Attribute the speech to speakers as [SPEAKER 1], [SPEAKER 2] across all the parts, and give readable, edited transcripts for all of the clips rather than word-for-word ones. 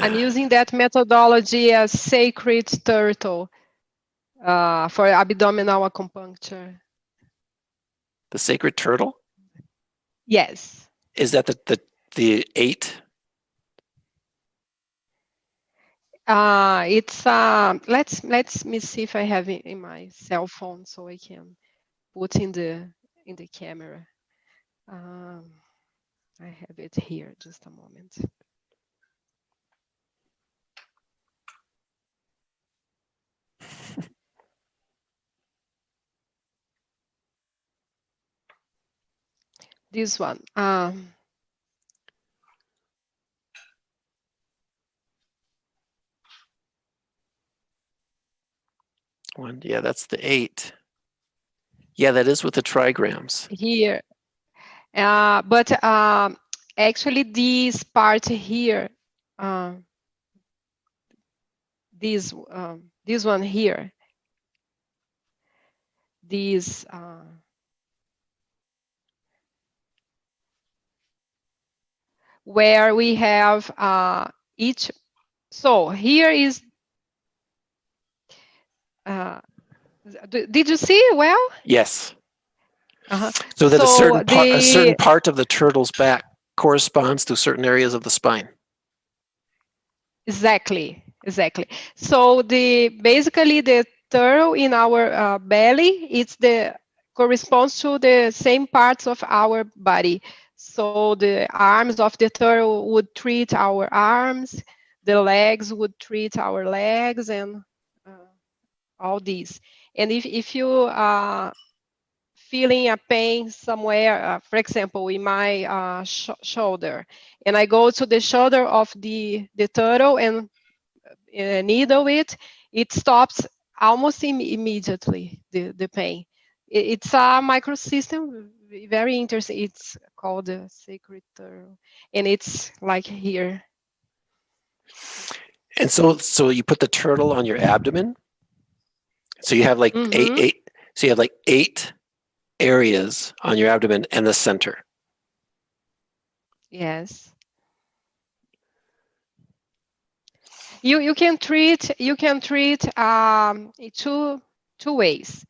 [SPEAKER 1] I'm using that methodology as sacred turtle for abdominal acupuncture.
[SPEAKER 2] The sacred turtle?
[SPEAKER 1] Yes.
[SPEAKER 2] Is that the 8?
[SPEAKER 1] It's let's me see if I have it in my cell phone so I can put in the camera. I have it here. Just a moment. This one.
[SPEAKER 2] Yeah, that's the 8. Yeah, that is with the trigrams.
[SPEAKER 1] Here. But actually, this part here, this one here, this where we have each. So here is. Did you see well?
[SPEAKER 2] Yes.
[SPEAKER 1] Uh-huh.
[SPEAKER 2] So that
[SPEAKER 1] So
[SPEAKER 2] a certain part of the turtle's back corresponds to certain areas of the spine.
[SPEAKER 1] Exactly. So basically the turtle in our belly, corresponds to the same parts of our body. So the arms of the turtle would treat our arms, the legs would treat our legs, and all these. And if you feeling a pain somewhere, for example, in my shoulder, and I go to the shoulder of the turtle and needle it stops almost immediately, the pain. It's a microsystem, very interesting. It's called the sacred turtle, and it's like here.
[SPEAKER 2] And so you put the turtle on your abdomen. So you have like eight. So you have like 8 areas on your abdomen and the center.
[SPEAKER 1] Yes. You can treat two ways.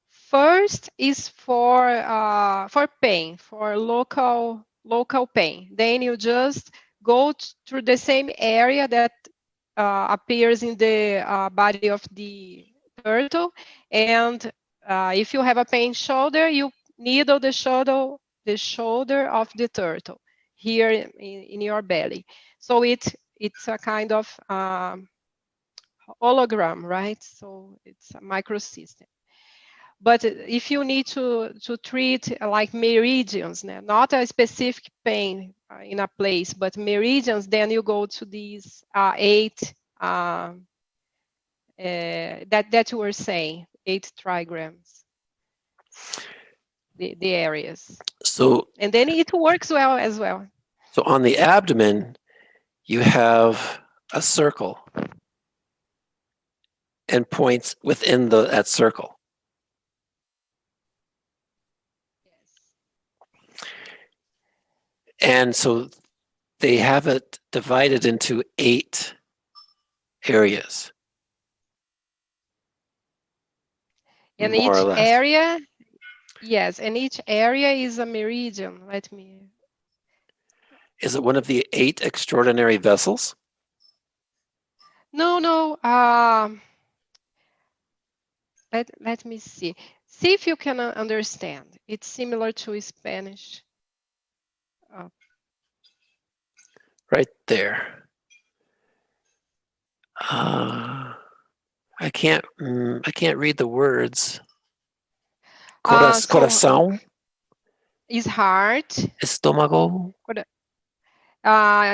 [SPEAKER 1] First is for pain, for local pain. Then you just go through the same area that appears in the body of the turtle, and if you have a pain shoulder, you needle the shoulder of the turtle here in your belly. So it's a kind of hologram, right? So it's a microsystem. But if you need to treat like meridians, not a specific pain in a place, but meridians, then you go to these 8 that you were saying, 8 trigrams, the areas.
[SPEAKER 2] So
[SPEAKER 1] and then it works well as well.
[SPEAKER 2] So on the abdomen, you have a circle and points within that circle. And so they have it divided into 8 areas.
[SPEAKER 1] And
[SPEAKER 2] more
[SPEAKER 1] each
[SPEAKER 2] or less.
[SPEAKER 1] area, yes, and each area is a meridian.
[SPEAKER 2] Is it one of the 8 extraordinary vessels?
[SPEAKER 1] No. Let me see. See if you can understand. It's similar to Spanish.
[SPEAKER 2] Right there. I can't read the words. Coração.
[SPEAKER 1] Is heart.
[SPEAKER 2] Estómago.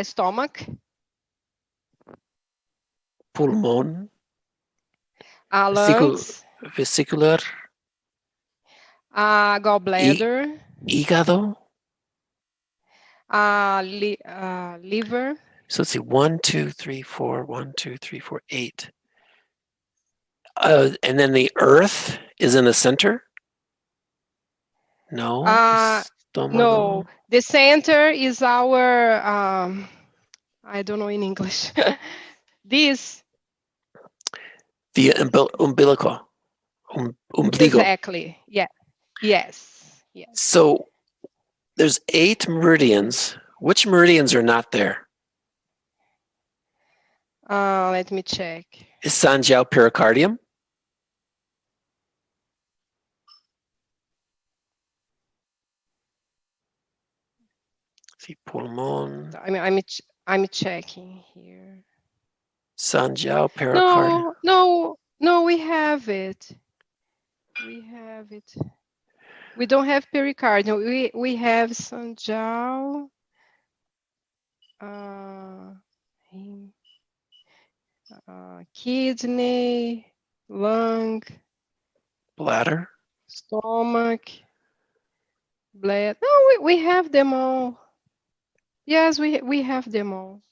[SPEAKER 1] Stomach.
[SPEAKER 2] Pulmón.
[SPEAKER 1] Lungs.
[SPEAKER 2] Vesicular.
[SPEAKER 1] Gallbladder.
[SPEAKER 2] Hígado.
[SPEAKER 1] Liver.
[SPEAKER 2] So let's see, 1, 2, 3, 4, 1, 2, 3, 4, 8. And then the earth is in the center? No.
[SPEAKER 1] No. The center is our I don't know in English. This
[SPEAKER 2] The umbilical. Umbligo.
[SPEAKER 1] exactly. Yeah. Yes. Yes.
[SPEAKER 2] So there's 8 meridians. Which meridians are not there?
[SPEAKER 1] Let me check.
[SPEAKER 2] Is Sanjiao pericardium? See, pulmon.
[SPEAKER 1] I'm checking here.
[SPEAKER 2] Sanjiao pericardium.
[SPEAKER 1] No, we have it. We have it. We don't have pericardium. We have Sanjiao, uh, kidney, lung,
[SPEAKER 2] Bladder.
[SPEAKER 1] stomach, bladder. No, we have them all. Yes, we have them all.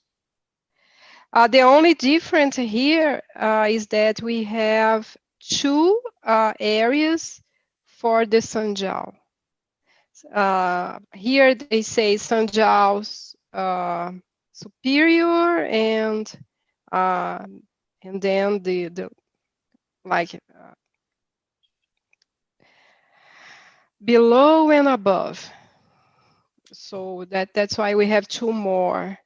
[SPEAKER 1] The only difference here is that we have 2 areas for the Sanjiao. Here they say Sanjiao's superior uh, and then the like below and above. So that's why we have 2 more.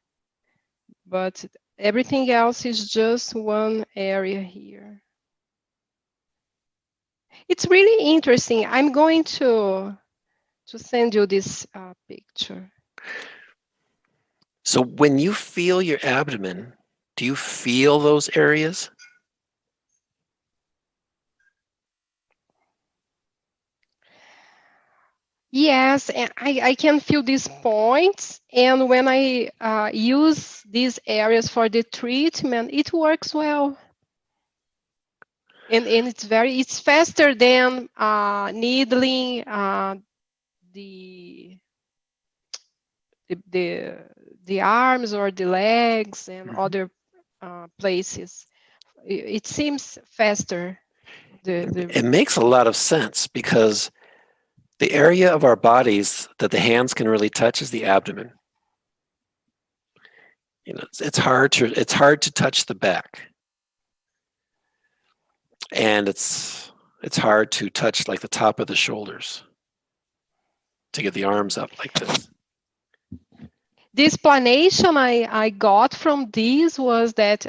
[SPEAKER 1] But everything else is just one area here. It's really interesting. I'm going to send you this picture.
[SPEAKER 2] So when you feel your abdomen, do you feel those areas?
[SPEAKER 1] Yes, and I can feel these points. And when I use these areas for the treatment, it works well. And it's faster than needling the, the the arms or the legs and other places. It seems faster.
[SPEAKER 2] It makes a lot of sense because the area of our bodies that the hands can really touch is the abdomen. You know, it's hard to touch the back, and it's hard to touch like the top of the shoulders to get the arms up like this.
[SPEAKER 1] The explanation I got from this was that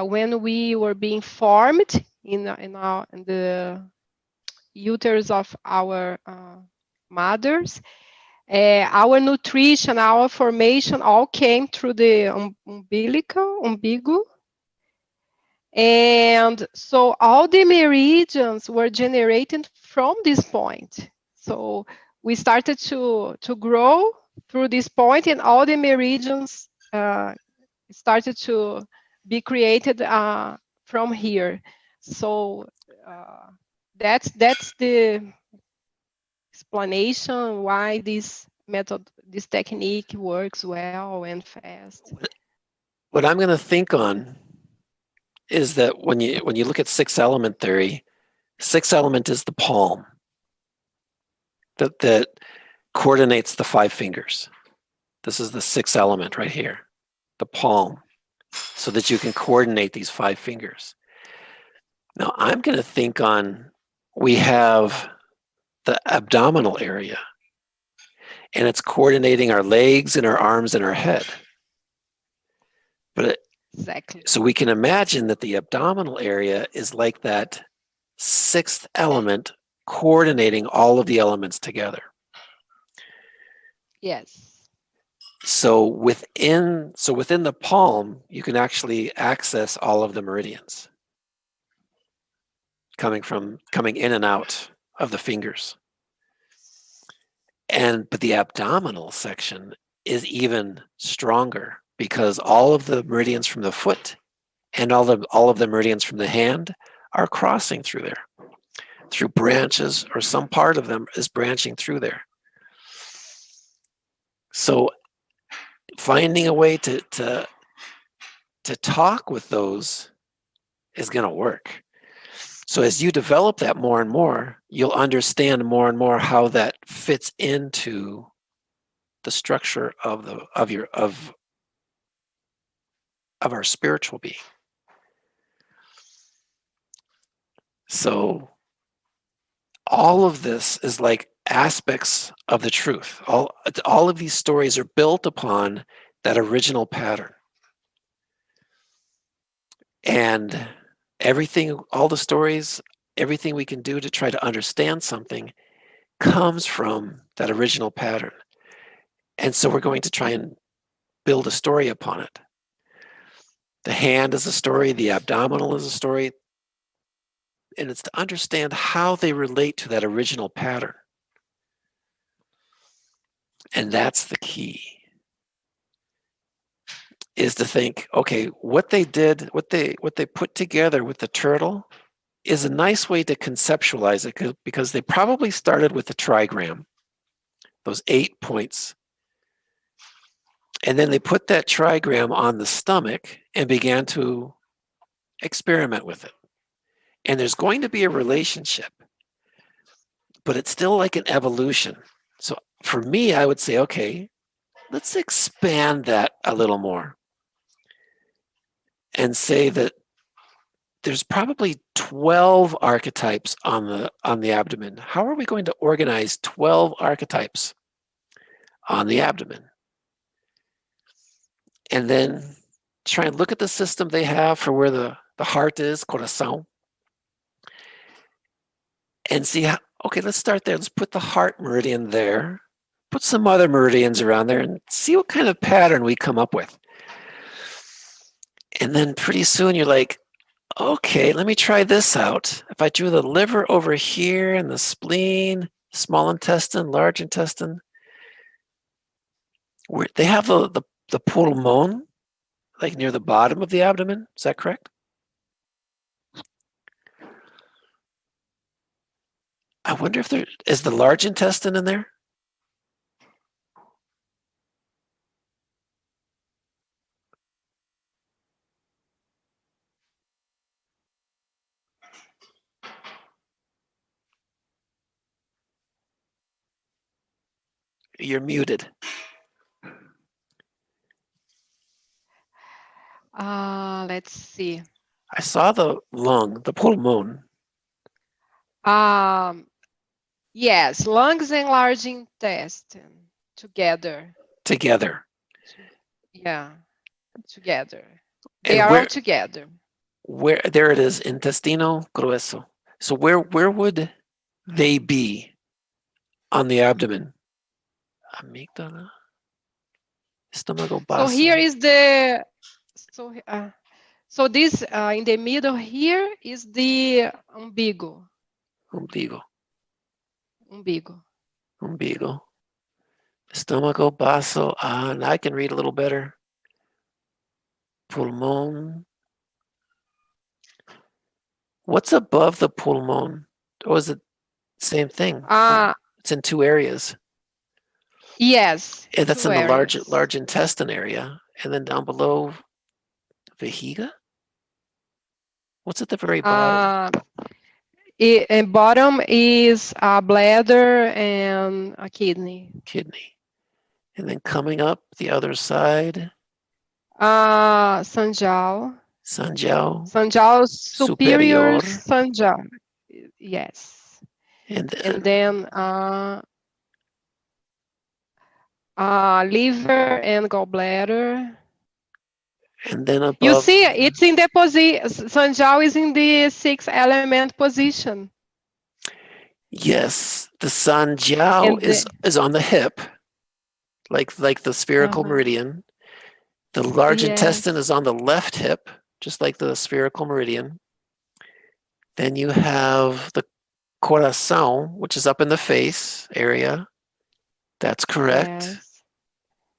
[SPEAKER 1] when we were being formed in the uterus of our mothers, our nutrition, our formation all came through the umbigo. And so all the meridians were generated from this point. So we started to grow through this point, and all the meridians started to be created from here. So that's the explanation why this method, this technique works well and fast.
[SPEAKER 2] What I'm going to think on is that when you look at 6-element theory, 6-element is the palm that coordinates the 5 fingers. This is the 6th element right here, the palm, so that you can coordinate these 5 fingers. Now I'm going to think on, we have the abdominal area, and it's coordinating our legs and our arms and our head. But
[SPEAKER 1] Exactly.
[SPEAKER 2] so we can imagine that the abdominal area is like that 6th element coordinating all of the elements together.
[SPEAKER 1] Yes.
[SPEAKER 2] So within the palm, you can actually access all of the meridians coming in and out of the fingers. But the abdominal section is even stronger because all of the meridians from the foot and all of the meridians from the hand are crossing through there, through branches, or some part of them is branching through there. So finding a way to talk with those is going to work. So as you develop that more and more, you'll understand more and more how that fits into the structure of of our spiritual being. So all of this is like aspects of the truth. All of these stories are built upon that original pattern. And everything, all the stories, everything we can do to try to understand something comes from that original pattern. And so we're going to try and build a story upon it. The hand is a story, the abdominal is a story, and it's to understand how they relate to that original pattern. And that's the key, is to think, okay, what they did, what they put together with the turtle is a nice way to conceptualize it, because they probably started with the trigram, those 8 points. And then they put that trigram on the stomach and began to experiment with it. And there's going to be a relationship, but it's still like an evolution. So for me, I would say, okay, let's expand that a little more and say that there's probably 12 archetypes on the abdomen. How are we going to organize 12 archetypes on the abdomen? And then try and look at the system they have for where the heart is, corazón, and see how, okay, let's start there. Let's put the heart meridian there, put some other meridians around there, and see what kind of pattern we come up with. And then pretty soon you're like, okay, let me try this out. If I drew the liver over here and the spleen, small intestine, large intestine, where they have the pulmón, like near the bottom of the abdomen. Is that correct? I wonder if there is the large intestine in there. You're muted.
[SPEAKER 1] Let's see.
[SPEAKER 2] I saw the lung, the pulmón.
[SPEAKER 1] Yes, lungs and large intestine together.
[SPEAKER 2] Together.
[SPEAKER 1] Yeah, together. They
[SPEAKER 2] And
[SPEAKER 1] are all together.
[SPEAKER 2] where there it is, intestino grueso. So where would they be on the abdomen? Amígdala, estómago,
[SPEAKER 1] So
[SPEAKER 2] baso.
[SPEAKER 1] here is the so this in the middle here is the umbigo.
[SPEAKER 2] Umbigo.
[SPEAKER 1] Umbigo.
[SPEAKER 2] Umbigo. Estómago, baso. And I can read a little better. Pulmón. What's above the pulmón? Or is it same thing? It's in 2 areas.
[SPEAKER 1] Yes.
[SPEAKER 2] And that's in the
[SPEAKER 1] areas.
[SPEAKER 2] large intestine area. And then down below, vejiga? What's at the very bottom?
[SPEAKER 1] And bottom is a bladder and a kidney.
[SPEAKER 2] Kidney. And then coming up the other side.
[SPEAKER 1] Sanjiao.
[SPEAKER 2] Sanjiao.
[SPEAKER 1] Sanjiao superior.
[SPEAKER 2] Superior.
[SPEAKER 1] Sanjiao. Yes.
[SPEAKER 2] And
[SPEAKER 1] then liver and gallbladder.
[SPEAKER 2] And then above.
[SPEAKER 1] You see, it's in the position. Sanjiao is in the 6th element position.
[SPEAKER 2] Yes, the Sanjiao is on the hip, like the spherical meridian. The large intestine is on the left hip, just like the spherical meridian. Then you have the corazón, which is up in the face area. That's correct.
[SPEAKER 1] Yes.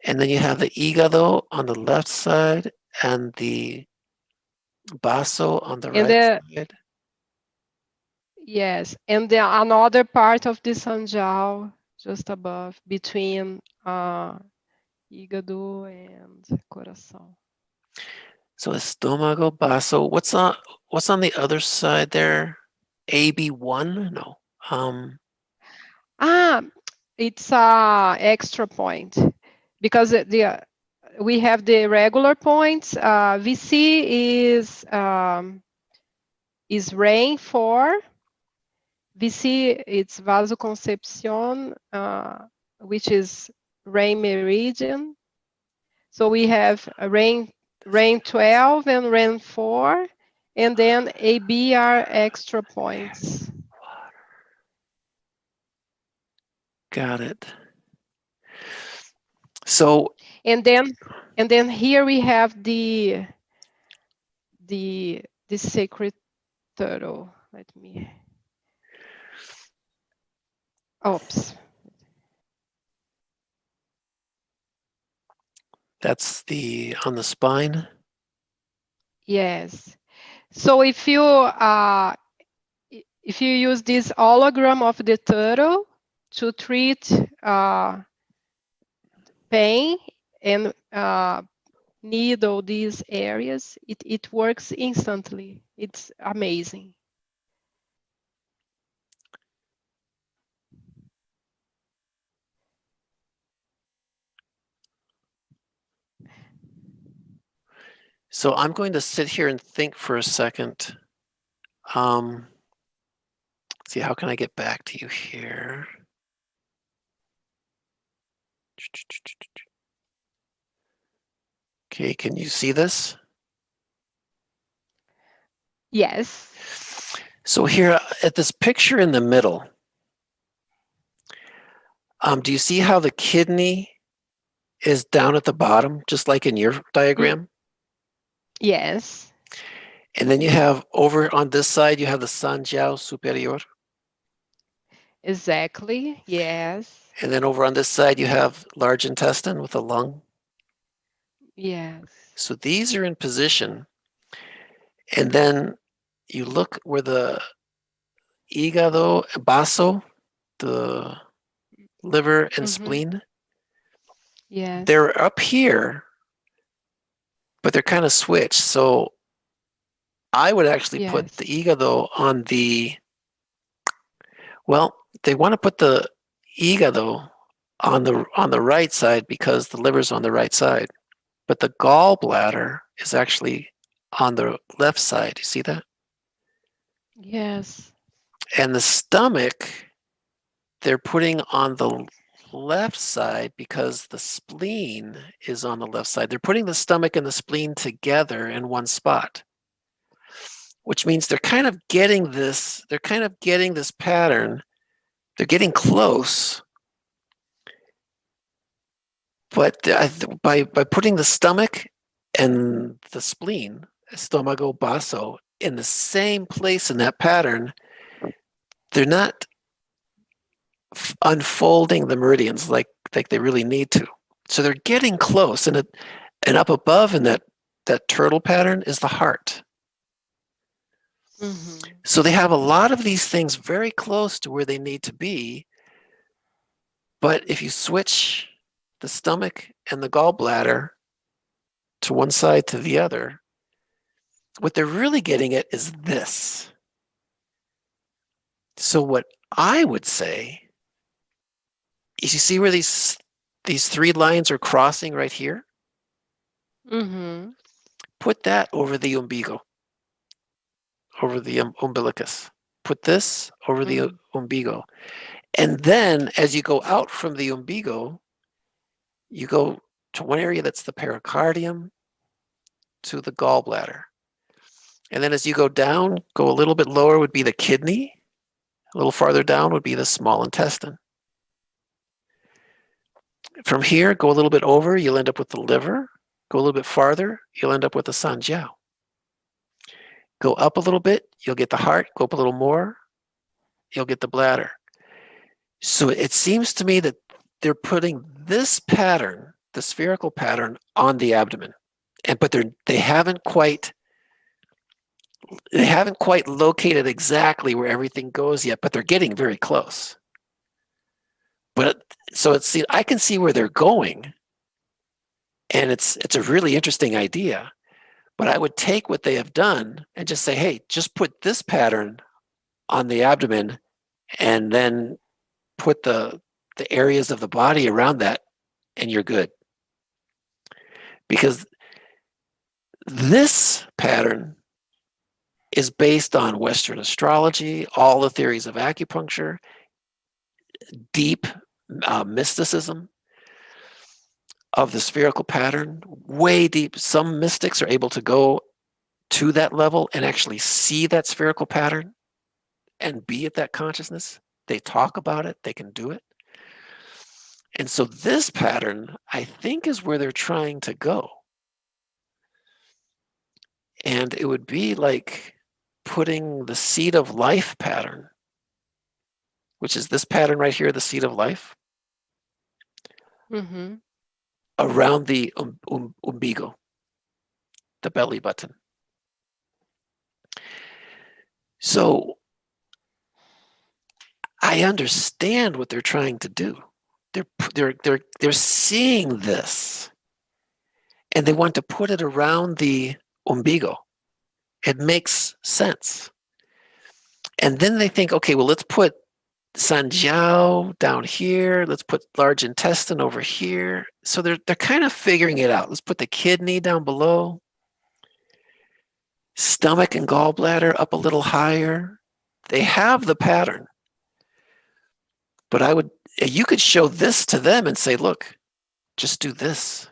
[SPEAKER 2] And then you have the hígado on the left side and the baso on the right side.
[SPEAKER 1] Yes, and another part of the Sanjiao just above, between hígado and coração.
[SPEAKER 2] So estómago, baso. What's on the other side there? AB1? No.
[SPEAKER 1] It's a extra point because we have the regular points. VC is rain 4. VC it's vasoconception, which is rain meridian. So we have a rain 12 and rain 4, and then AB are extra points.
[SPEAKER 2] Got it. So,
[SPEAKER 1] And then here we have the sacred turtle. Let me. Oops.
[SPEAKER 2] that's on the spine.
[SPEAKER 1] Yes. So if you use this hologram of the turtle to treat pain and needle these areas, it works instantly. It's amazing.
[SPEAKER 2] So I'm going to sit here and think for a second. See, how can I get back to you here? Okay, can you see this?
[SPEAKER 1] Yes.
[SPEAKER 2] So here at this picture in the middle, do you see how the kidney is down at the bottom, just like in your diagram?
[SPEAKER 1] Yes.
[SPEAKER 2] And then you have over on this side, you have the Sanjiao superior.
[SPEAKER 1] Exactly. Yes.
[SPEAKER 2] And then over on this side, you have large intestine with a lung.
[SPEAKER 1] Yes.
[SPEAKER 2] So these are in position. And then you look where the hígado, baso, the liver and spleen,
[SPEAKER 1] Yes.
[SPEAKER 2] they're up here, but they're kind of switched. So I would actually put
[SPEAKER 1] Yes.
[SPEAKER 2] the hígado on the, well, they want to put the hígado on the right side because the liver's on the right side. But the gallbladder is actually on the left side. You see that?
[SPEAKER 1] Yes.
[SPEAKER 2] And the stomach, they're putting on the left side because the spleen is on the left side. They're putting the stomach and the spleen together in one spot, which means they're kind of getting this pattern. They're getting close, but by putting the stomach and the spleen, stomago baso, in the same place in that pattern, they're not unfolding the meridians like they really need to. So they're getting close, and up above in that turtle pattern is the heart. So they have a lot of these things very close to where they need to be. But if you switch the stomach and the gallbladder to one side to the other, what they're really getting at is this. So what I would say is, you see where these 3 lines are crossing right here? Put that over the umbigo, over the umbilicus. Put this over the umbigo. And then as you go out from the umbigo, you go to one area that's the pericardium, to the gallbladder. And then as you go down, go a little bit lower would be the kidney. A little farther down would be the small intestine. From here, go a little bit over, you'll end up with the liver. Go a little bit farther, you'll end up with the sanjiao. Go up a little bit, you'll get the heart. Go up a little more, you'll get the bladder. So it seems to me that they're putting this pattern, the spherical pattern, on the abdomen. But they haven't quite located exactly where everything goes yet, but they're getting very close. But so I can see where they're going, and it's a really interesting idea. But I would take what they have done and just say, hey, just put this pattern on the abdomen, and then put the areas of the body around that, and you're good. Because this pattern is based on Western astrology, all the theories of acupuncture, deep mysticism of the spherical pattern, way deep. Some mystics are able to go to that level and actually see that spherical pattern and be at that consciousness. They talk about it, they can do it. And so this pattern, I think, is where they're trying to go. And it would be like putting the seed of life pattern, which is this pattern right here, the seed of life,
[SPEAKER 1] Mm-hmm.
[SPEAKER 2] around the umbigo, the belly button. So I understand what they're trying to do. They're seeing this, and they want to put it around the umbigo. It makes sense. And then they think, okay, well, let's put Sanjiao down here. Let's put large intestine over here. So they're kind of figuring it out. Let's put the kidney down below. Stomach and gallbladder up a little higher. They have the pattern. But you could show this to them and say, look, just do this.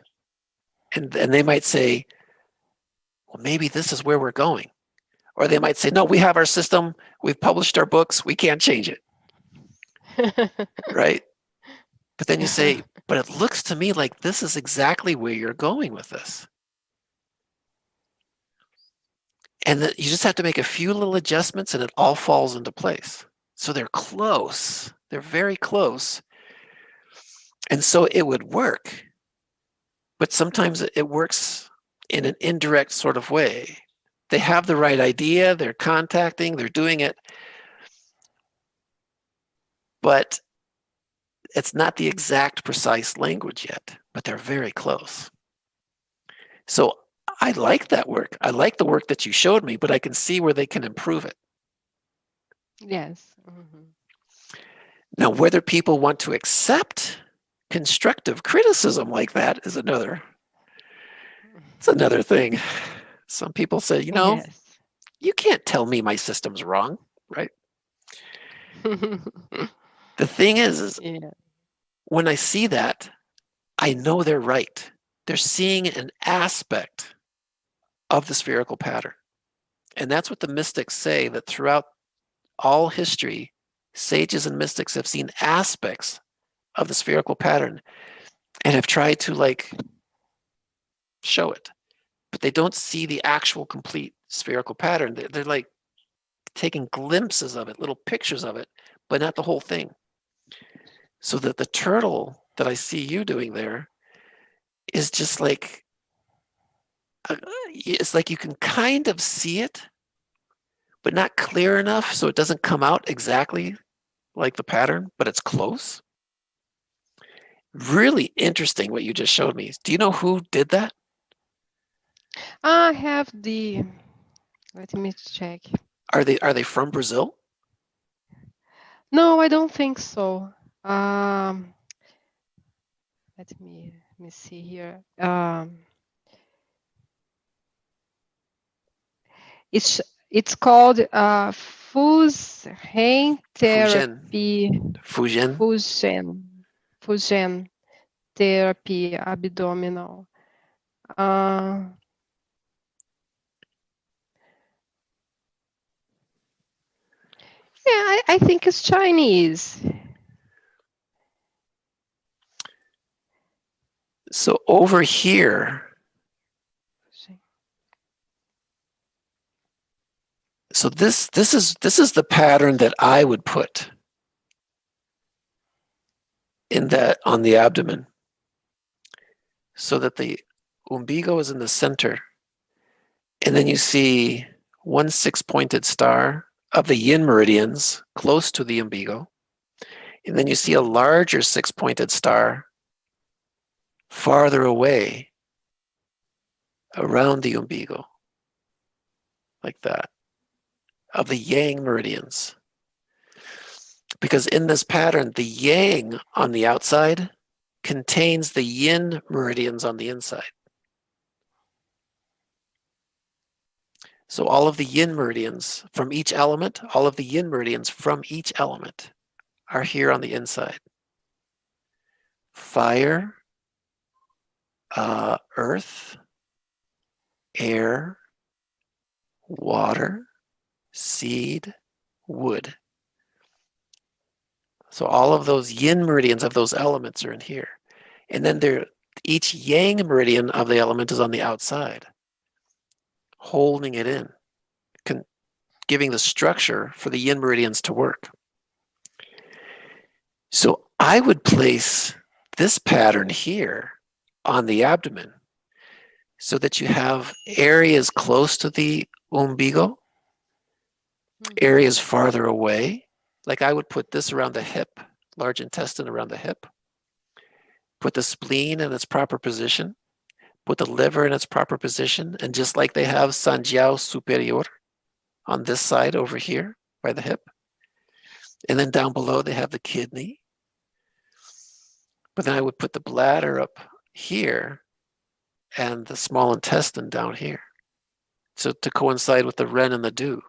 [SPEAKER 2] And they might say, well, maybe this is where we're going. Or they might say, no, we have our system. We've published our books. We can't change it. Right? But then you say, but it looks to me like this is exactly where you're going with this. And you just have to make a few little adjustments and it all falls into place. So they're close. They're very close. And so it would work. But sometimes it works in an indirect sort of way. They have the right idea, they're contacting, they're doing it. But it's not the exact precise language yet, but they're very close. So I like that work. I like the work that you showed me, but I can see where they can improve it.
[SPEAKER 1] Yes. Mm-hmm.
[SPEAKER 2] Now, whether people want to accept constructive criticism like that is another thing. Some people say,
[SPEAKER 1] Yes.
[SPEAKER 2] you can't tell me my system's wrong, right? The thing is
[SPEAKER 1] Yeah.
[SPEAKER 2] when I see that, I know they're right. They're seeing an aspect of the spherical pattern. And that's what the mystics say, that throughout all history, sages and mystics have seen aspects of the spherical pattern and have tried to show it. But they don't see the actual complete spherical pattern. They're like taking glimpses of it, little pictures of it, but not the whole thing. So that the turtle that I see you doing there is just like, it's like you can kind of see it, but not clear enough so it doesn't come out exactly like the pattern, but it's close. Really interesting what you just showed me. Do you know who did that?
[SPEAKER 1] I have let me check.
[SPEAKER 2] Are they from Brazil?
[SPEAKER 1] No, I don't think so. Let me see here. It's called Fusion therapy.
[SPEAKER 2] Fusion.
[SPEAKER 1] Fusion therapy abdominal. Yeah, I think it's Chinese.
[SPEAKER 2] So over here, so this is the pattern that I would put in that on the abdomen, so that the umbigo is in the center, and then you see one 6-pointed star of the yin meridians close to the umbigo, and then you see a larger 6-pointed star farther away around the umbigo, like that, of the yang meridians. Because in this pattern, the yang on the outside contains the yin meridians on the inside. So all of the yin meridians from each element, all of the yin meridians from each element are here on the inside. Fire, earth, air, water, seed, wood. So all of those yin meridians of those elements are in here. And then each yang meridian of the element is on the outside, holding it in, giving the structure for the yin meridians to work. So I would place this pattern here on the abdomen so that you have areas close to the umbigo, areas farther away. Like I would put this around the hip, large intestine around the hip, put the spleen in its proper position, put the liver in its proper position, and just like they have Sanjiao Superior on this side over here by the hip, and then down below they have the kidney. But then I would put the bladder up here and the small intestine down here, so to coincide with the Ren and the Du.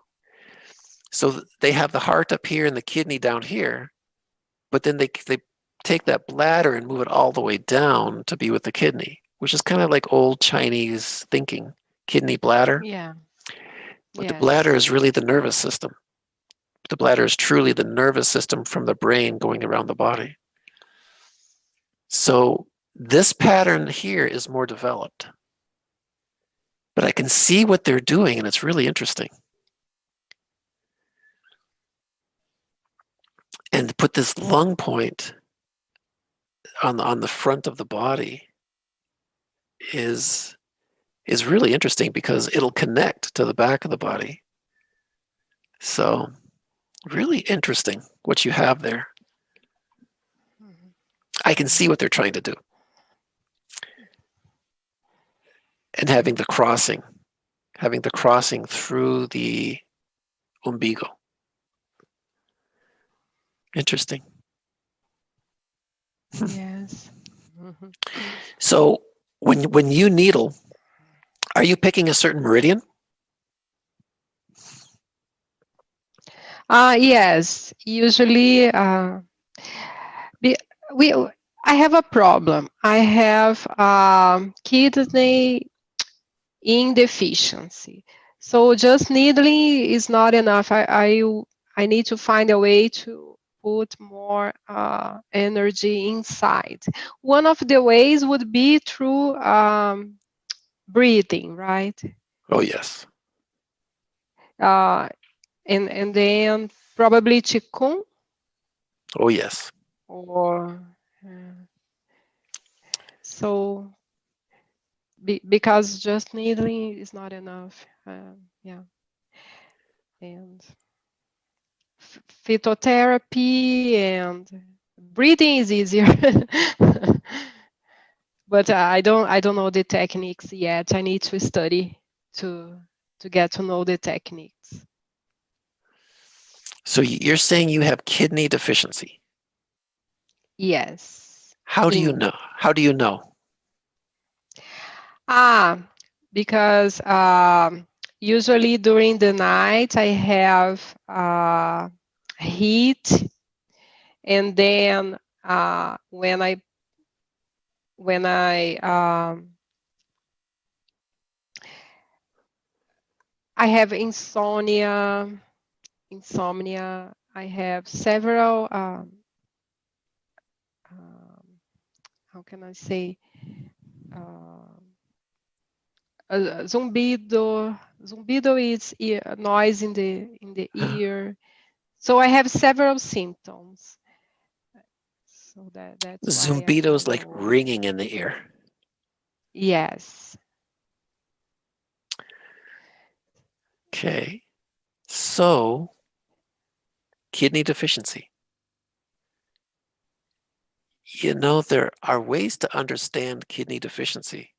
[SPEAKER 2] So they have the heart up here and the kidney down here, but then they take that bladder and move it all the way down to be with the kidney, which is kind of like old Chinese thinking, kidney bladder.
[SPEAKER 1] Yeah.
[SPEAKER 2] But
[SPEAKER 1] Yes.
[SPEAKER 2] the bladder is really the nervous system. The bladder is truly the nervous system from the brain going around the body. So this pattern here is more developed. But I can see what they're doing, and it's really interesting. And to put this lung point on the front of the body is really interesting because it'll connect to the back of the body. So really interesting what you have there. I can see what they're trying to do. And having the crossing through the umbigo. Interesting.
[SPEAKER 1] Yes.
[SPEAKER 2] So when you needle, are you picking a certain meridian?
[SPEAKER 1] Yes. Usually, I have a problem. I have kidney deficiency. So just needling is not enough. I need to find a way to put more energy inside. One of the ways would be through breathing, right?
[SPEAKER 2] Oh, yes.
[SPEAKER 1] And then probably Qigong
[SPEAKER 2] Oh, yes.
[SPEAKER 1] or so because just needling is not enough. Yeah, and phytotherapy and breathing is easier. But I don't know the techniques yet. I need to study to get to know the techniques.
[SPEAKER 2] So you're saying you have kidney deficiency.
[SPEAKER 1] Yes.
[SPEAKER 2] How do you know? How do you know?
[SPEAKER 1] Because usually during the night I have heat, and then when I have insomnia. I have several. How can I say? Zumbido. Zumbido is noise in the ear. So I have several symptoms. So that's why I
[SPEAKER 2] Zumbido is
[SPEAKER 1] don't
[SPEAKER 2] like
[SPEAKER 1] know.
[SPEAKER 2] ringing in the ear.
[SPEAKER 1] Yes.
[SPEAKER 2] Okay. So kidney deficiency. You know, there are ways to understand kidney deficiency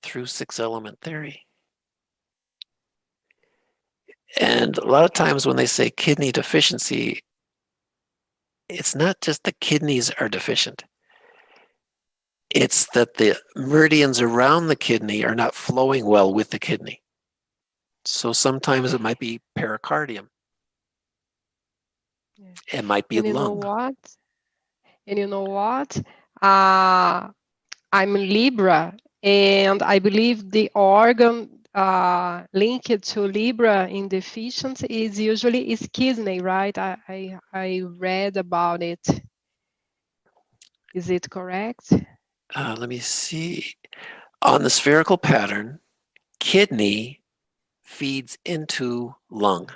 [SPEAKER 2] through 6-element theory. And a lot of times when they say kidney deficiency, it's not just the kidneys are deficient. It's that the meridians around the kidney are not flowing well with the kidney. So sometimes it might be pericardium.
[SPEAKER 1] Yeah.
[SPEAKER 2] It might be
[SPEAKER 1] And you know
[SPEAKER 2] lung.
[SPEAKER 1] what? And you know what? Uh, I'm Libra, and I believe the organ linked to Libra in deficiency is usually is kidney, right? I read about it. Is it correct?
[SPEAKER 2] Let me see. On the spherical pattern, kidney feeds into lung.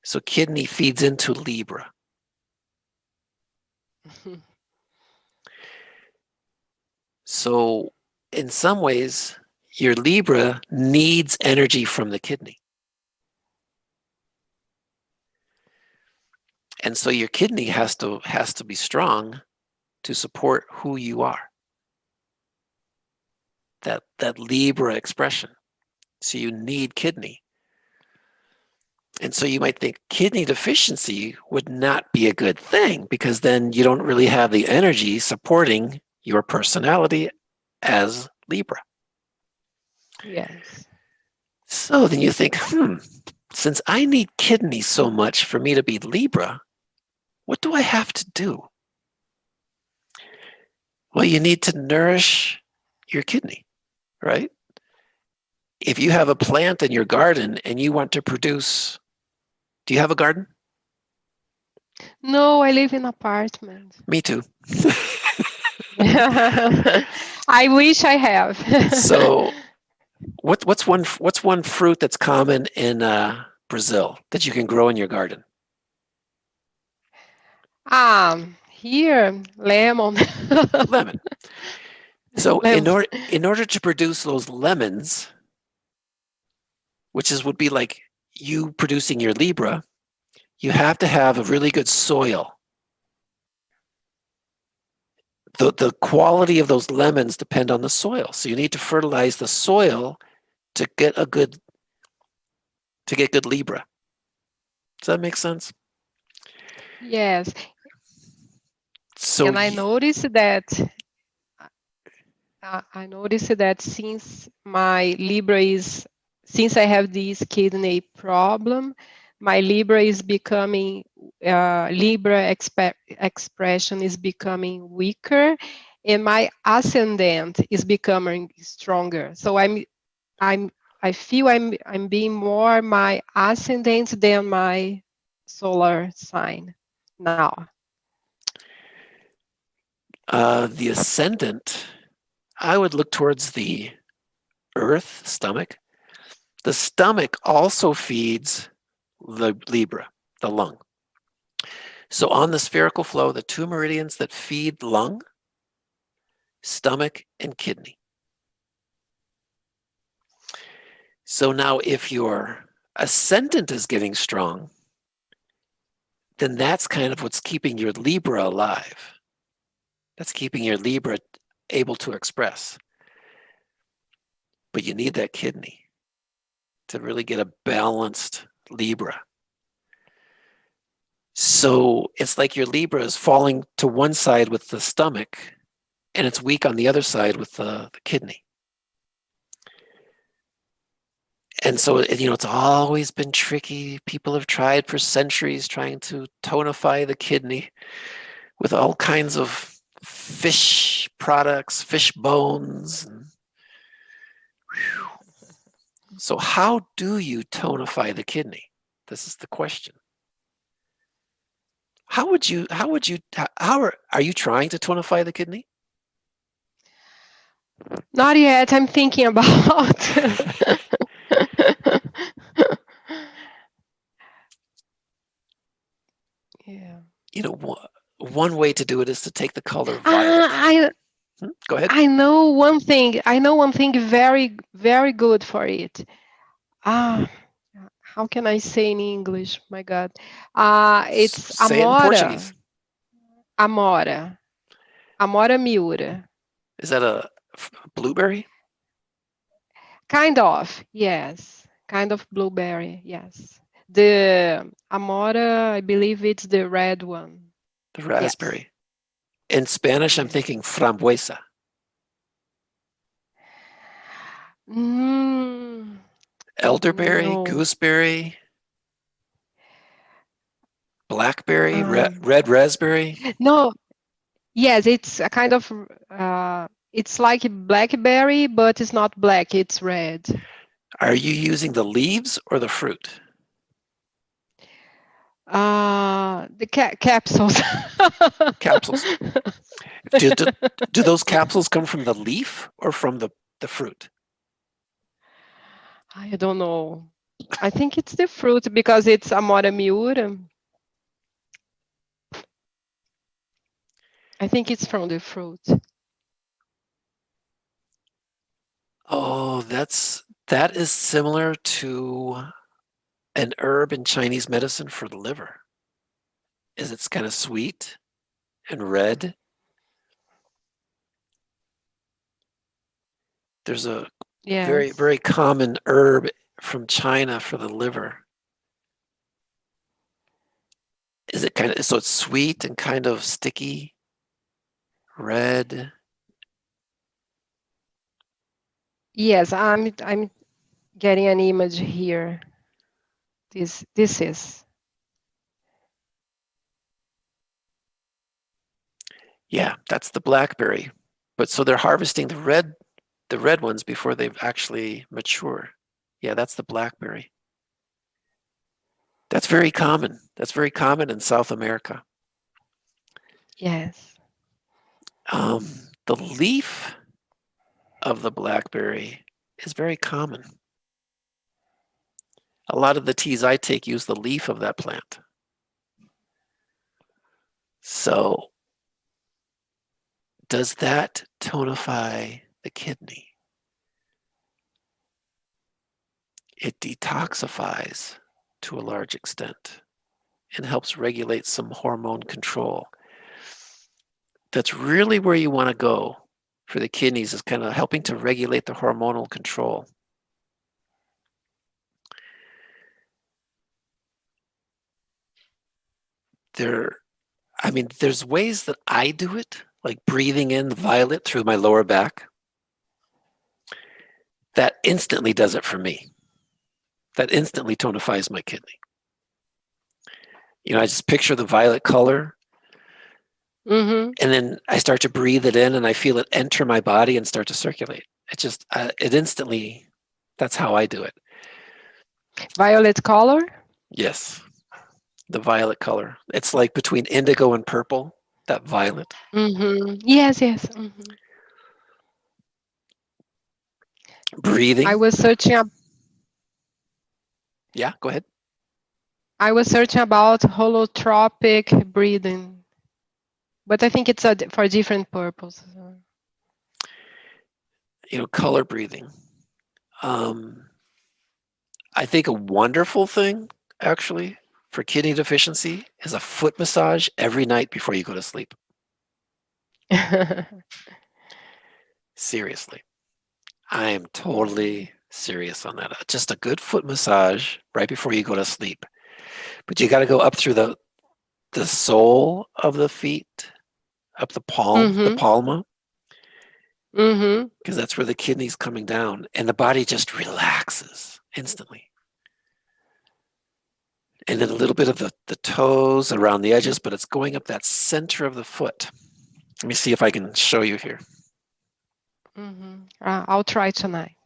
[SPEAKER 2] So kidney feeds into Libra. So in some ways, your Libra needs energy from the kidney. And so your kidney has to be strong to support who you are. That Libra expression. So you need kidney. And so you might think kidney deficiency would not be a good thing because then you don't really have the energy supporting your personality as Libra.
[SPEAKER 1] Yes.
[SPEAKER 2] So then you think, since I need kidney so much for me to be Libra, what do I have to do? Well, you need to nourish your kidney, right? If you have a plant in your garden and you want to produce, do you have a garden?
[SPEAKER 1] No, I live in apartment.
[SPEAKER 2] Me too.
[SPEAKER 1] I wish I have.
[SPEAKER 2] So what's one fruit that's common in Brazil that you can grow in your garden?
[SPEAKER 1] Here, lemon.
[SPEAKER 2] Lemon. So
[SPEAKER 1] Lemon.
[SPEAKER 2] in order to produce those lemons, which is would be like you producing your Libra, you have to have a really good soil. The quality of those lemons depend on the soil. So you need to fertilize the soil to get good Libra. Does that make sense?
[SPEAKER 1] Yes,
[SPEAKER 2] So
[SPEAKER 1] and I noticed that since my Libra is since I have this kidney problem, my Libra is becoming Libra expression is becoming weaker, and my ascendant is becoming stronger. So I'm I feel I'm being more my ascendant than my solar sign now.
[SPEAKER 2] the ascendant, I would look towards the earth, stomach. The stomach also feeds the Libra, the lung. So on the spherical flow, the two meridians that feed lung, stomach, and kidney. So now if your ascendant is getting strong, then that's kind of what's keeping your Libra alive. That's keeping your Libra able to express. But you need that kidney to really get a balanced Libra. So it's like your Libra is falling to one side with the stomach and it's weak on the other side with the kidney. And so, it's always been tricky. People have tried for centuries trying to tonify the kidney with all kinds of fish products, fish bones. So how do you tonify the kidney? This is the question. How are you trying to tonify the kidney?
[SPEAKER 1] Not yet. I'm thinking about. Yeah.
[SPEAKER 2] One way to do it is to take the color
[SPEAKER 1] Ah,
[SPEAKER 2] violet. Go ahead.
[SPEAKER 1] I know one thing. I know one thing very very good for it. Ah, how can I say in English? My God. It's
[SPEAKER 2] Say it in Portuguese.
[SPEAKER 1] Amora. Amora miura.
[SPEAKER 2] Is that a blueberry?
[SPEAKER 1] Kind of, yes. Kind of blueberry, yes. The Amora, I believe it's the red one.
[SPEAKER 2] The
[SPEAKER 1] Yes.
[SPEAKER 2] raspberry. In Spanish, I'm
[SPEAKER 1] Yes.
[SPEAKER 2] thinking frambuesa. Elderberry,
[SPEAKER 1] No.
[SPEAKER 2] gooseberry, blackberry,
[SPEAKER 1] Um,
[SPEAKER 2] red raspberry.
[SPEAKER 1] no. Yes, it's a kind of it's like blackberry, but it's not black, it's red.
[SPEAKER 2] Are you using the leaves or the fruit?
[SPEAKER 1] The capsules.
[SPEAKER 2] Capsules. Do those capsules come from the leaf or from the fruit?
[SPEAKER 1] I don't know. I think it's the fruit because it's amora miura. I think it's from the fruit.
[SPEAKER 2] Oh, that is similar to an herb in Chinese medicine for the liver. Is it's kind of sweet and red. There's a very,
[SPEAKER 1] Yes.
[SPEAKER 2] very common herb from China for the liver. Is it kind of, so it's sweet and kind of sticky, red?
[SPEAKER 1] Yes, I'm getting an image here. This is.
[SPEAKER 2] Yeah, that's the blackberry. But so they're harvesting the red ones before they've actually mature. Yeah, that's the blackberry. That's very common. That's very common in South America.
[SPEAKER 1] Yes.
[SPEAKER 2] Um, the leaf of the blackberry is very common. A lot of the teas I take use the leaf of that plant. So does that tonify the kidney? It detoxifies to a large extent and helps regulate some hormone control. That's really where you want to go for the kidneys, is kind of helping to regulate the hormonal control. There's ways that I do it, like breathing in the violet through my lower back. That instantly does it for me. That instantly tonifies my kidney. I just picture the violet color,
[SPEAKER 1] Mm-hmm.
[SPEAKER 2] and then I start to breathe it in, and I feel it enter my body and start to circulate. It instantly, that's how I do it.
[SPEAKER 1] Violet color?
[SPEAKER 2] Yes, the violet color. It's like between indigo and purple, that violet.
[SPEAKER 1] Mm-hmm. Yes, yes. Mm-hmm. I
[SPEAKER 2] Breathing.
[SPEAKER 1] was searching
[SPEAKER 2] Yeah, go ahead.
[SPEAKER 1] I was searching about holotropic breathing, but I think it's for different purpose.
[SPEAKER 2] Color breathing. I think a wonderful thing, actually, for kidney deficiency is a foot massage every night before you go to sleep. Seriously. I am totally serious on that. Just a good foot massage right before you go to sleep. But you got to go up through the sole of the feet, up the
[SPEAKER 1] Mm-hmm.
[SPEAKER 2] palma,
[SPEAKER 1] Mm-hmm.
[SPEAKER 2] because that's where the kidney's coming down, and the body just relaxes instantly. And then a little bit of the toes around the edges, but it's going up that center of the foot. Let me see if I can show you here.
[SPEAKER 1] Mm-hmm. I'll try tonight.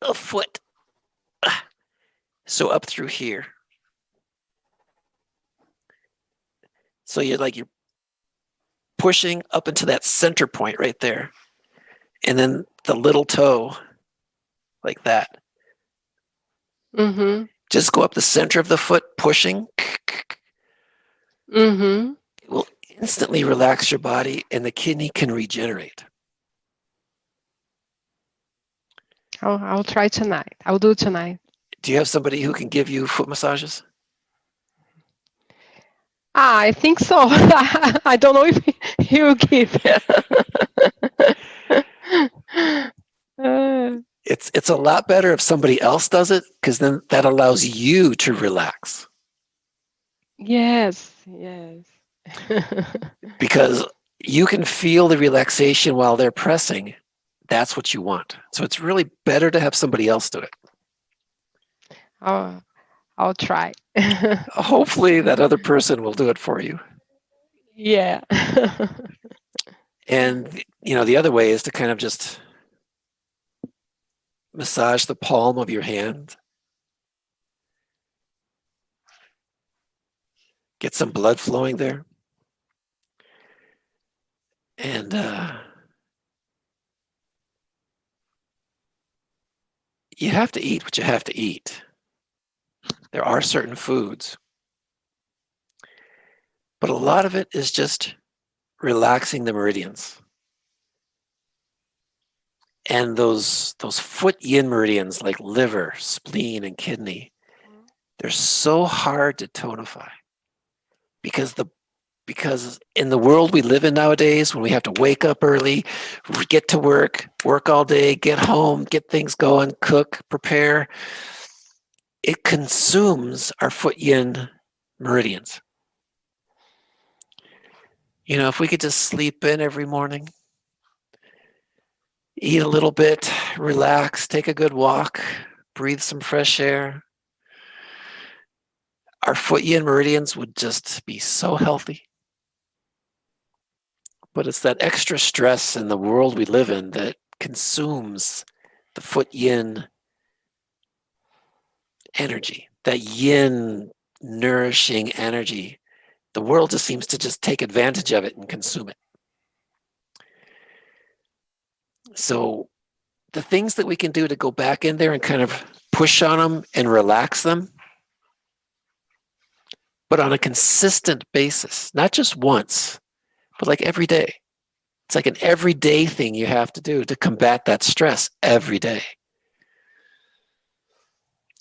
[SPEAKER 2] A foot. So up through here. So you're pushing up into that center point right there. And then the little toe, like that.
[SPEAKER 1] Mm-hmm.
[SPEAKER 2] Just go up the center of the foot, pushing.
[SPEAKER 1] Mm-hmm.
[SPEAKER 2] It will instantly relax your body, and the kidney can regenerate.
[SPEAKER 1] I'll try tonight. I'll do tonight.
[SPEAKER 2] Do you have somebody who can give you foot massages?
[SPEAKER 1] I think so. I don't know if he will give.
[SPEAKER 2] It's a lot better if somebody else does it, because then that allows you to relax.
[SPEAKER 1] Yes, yes.
[SPEAKER 2] Because you can feel the relaxation while they're pressing, that's what you want. So it's really better to have somebody else do it.
[SPEAKER 1] I'll try.
[SPEAKER 2] Hopefully that other person will do it for you.
[SPEAKER 1] Yeah.
[SPEAKER 2] And, the other way is to kind of just massage the palm of your hand. Get some blood flowing there. And you have to eat what you have to eat. There are certain foods. But a lot of it is just relaxing the meridians. And those foot yin meridians like liver, spleen, and kidney, they're so hard to tonify because in the world we live in nowadays, when we have to wake up early, get to work all day, get home, get things going, cook, prepare, it consumes our foot yin meridians. If we could just sleep in every morning, eat a little bit, relax, take a good walk, breathe some fresh air, our foot yin meridians would just be so healthy. But it's that extra stress in the world we live in that consumes the foot yin energy, that yin nourishing energy. The world just seems to just take advantage of it and consume it. So the things that we can do to go back in there and kind of push on them and relax them, but on a consistent basis, not just once, but like every day. It's like an everyday thing you have to do to combat that stress every day.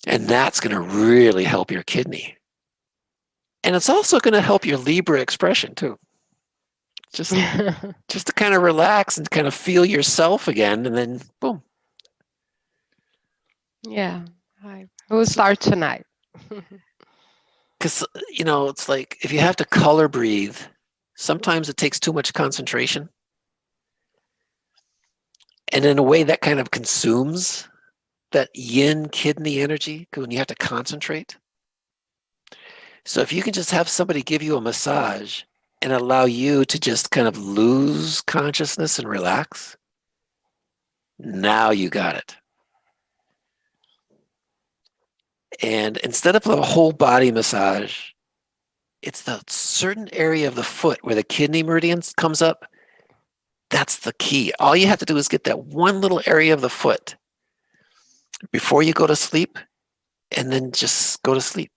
[SPEAKER 2] And that's going to really help your kidney. And it's also going to help your Libra expression too. Just to kind of relax and kind of feel yourself again, and then boom.
[SPEAKER 1] Yeah, I will start tonight.
[SPEAKER 2] Because, it's like if you have to color breathe, sometimes it takes too much concentration. And in a way that kind of consumes that yin kidney energy when you have to concentrate. So if you can just have somebody give you a massage and allow you to just kind of lose consciousness and relax, now you got it. And instead of a whole body massage, it's the certain area of the foot where the kidney meridian comes up. That's the key. All you have to do is get that one little area of the foot before you go to sleep, and then just go to sleep.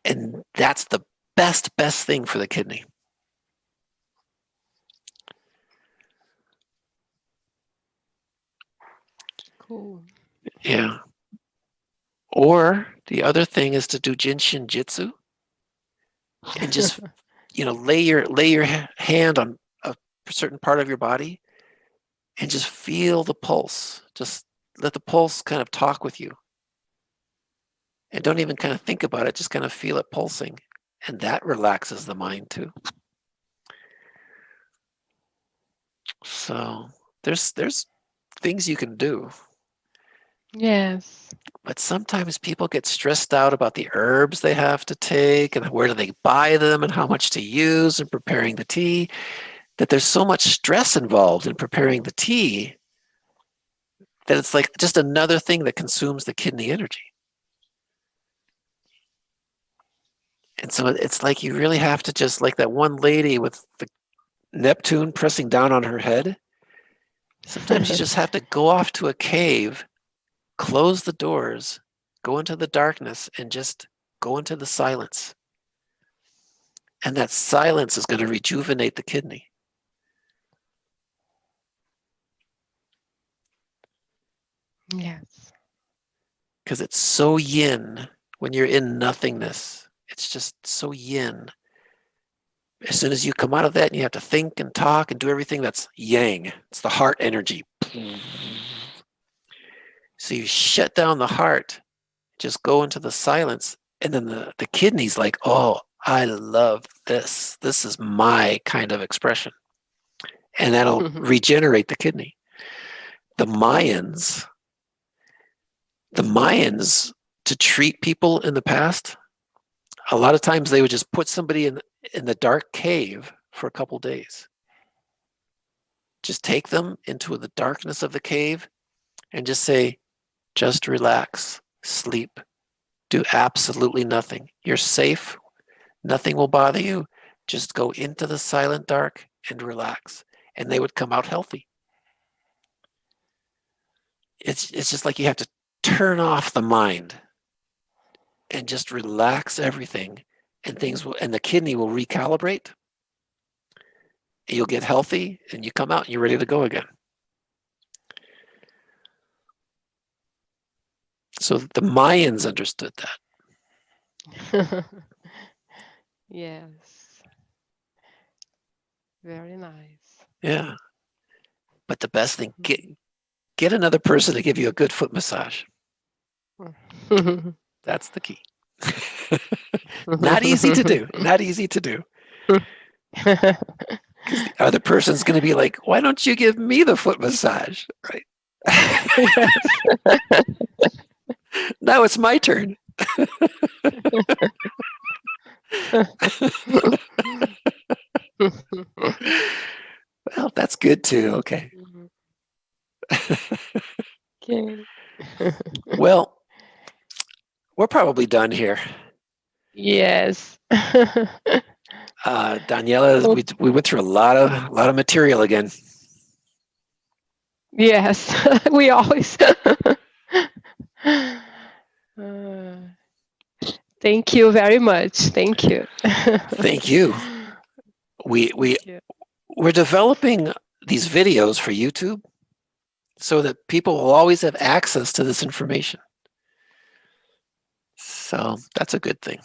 [SPEAKER 2] And that's the best thing for the kidney.
[SPEAKER 1] Cool.
[SPEAKER 2] Yeah. Or the other thing is to do Jinshin Jitsu and just, lay your hand on a certain part of your body and just feel the pulse. Just let the pulse kind of talk with you. And don't even kind of think about it, just kind of feel it pulsing. And that relaxes the mind too. So there's things you can do.
[SPEAKER 1] Yes.
[SPEAKER 2] But sometimes people get stressed out about the herbs they have to take and where do they buy them and how much to use in preparing the tea, that there's so much stress involved in preparing the tea that it's like just another thing that consumes the kidney energy. And so it's like you really have to just, like that one lady with the Neptune pressing down on her head, sometimes you just have to go off to a cave, close the doors, go into the darkness, and just go into the silence. And that silence is going to rejuvenate the kidney.
[SPEAKER 1] Yes.
[SPEAKER 2] Because it's so yin when you're in nothingness. It's just so yin. As soon as you come out of that and you have to think and talk and do everything, that's yang. It's the heart energy. So you shut down the heart, just go into the silence, and then the kidney's like, oh, I love this. This is my kind of expression. And that'll regenerate the kidney. the Mayans, to treat people in the past, a lot of times they would just put somebody in the dark cave for a couple days. Just take them into the darkness of the cave and just say, just relax, sleep, do absolutely nothing. You're safe. Nothing will bother you. Just go into the silent dark and relax. And they would come out healthy. It's just like you have to turn off the mind and just relax everything, and the kidney will recalibrate. You'll get healthy, and you come out and you're ready to go again. So the Mayans understood that.
[SPEAKER 1] Yes. Very nice.
[SPEAKER 2] Yeah. But the best thing, get another person to give you a good foot massage. That's the key. Not easy to do. Not easy to do. Because the other person's going to be like, why don't you give me the foot massage? Right? Now it's my turn. Well, that's good too. Okay.
[SPEAKER 1] Okay.
[SPEAKER 2] Well, we're probably done here.
[SPEAKER 1] Yes.
[SPEAKER 2] Daniela, we went through a lot of material again.
[SPEAKER 1] Yes, we always. Thank you very much. Thank you.
[SPEAKER 2] Thank you. We're developing these videos for YouTube so that people will always have access to this information. So that's a good thing.